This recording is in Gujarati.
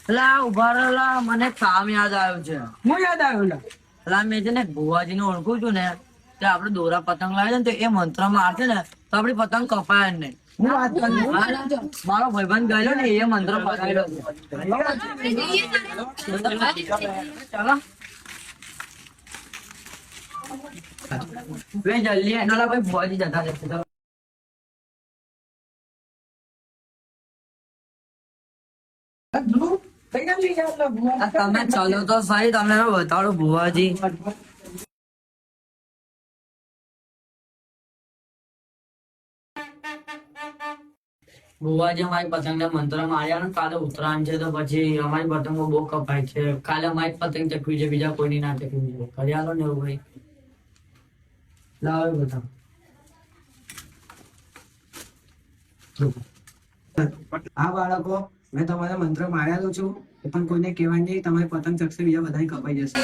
લા ઉભા રહો લા, મને કામ યાદ આવ્યું છે. હું યાદ આવ્યો લા. લા મેં છે ને ભુવાજીને ઓળખું છું ને, તે આપણે દોરા પતંગ લાવે છે ને તો એ મંત્ર મારશે ને તો આપડી પતંગ કપાય જ નહીં. હું વાત કરું મારો ભાઈબંધ ગયેલો ને એ મંત્ર પતાવેલો છે. ચાલો બે જલ્દી એના લા ભાઈ ભુવાજી જતા રહેશે. ચાલો. ધ્રુવ, કઈ કામ લઈ જાવ લા ભુવા? આ તમે ચલો તો સહી, તમને બતાડો ભુવાજી. ભુવાજી અમારી પતંગ ને મંત્ર માર્યા ને કાલે ઉત્તરાયણ છે તો પછી અમારી પતંગો બહુ કપાય છે. કાલે અમારી પતંગ ચકવી છે, બીજા કોઈની ના ચકવી છે. કરી આલો ને એવું ભાઈ. લાવો બધા. આ બાળકો, મેં તમારા મંત્ર માર્યાલો છું પણ કોઈને કહેવાય નહીં, તમારી પતંગ ચકશે, બીજા બધા કપાઈ જશે.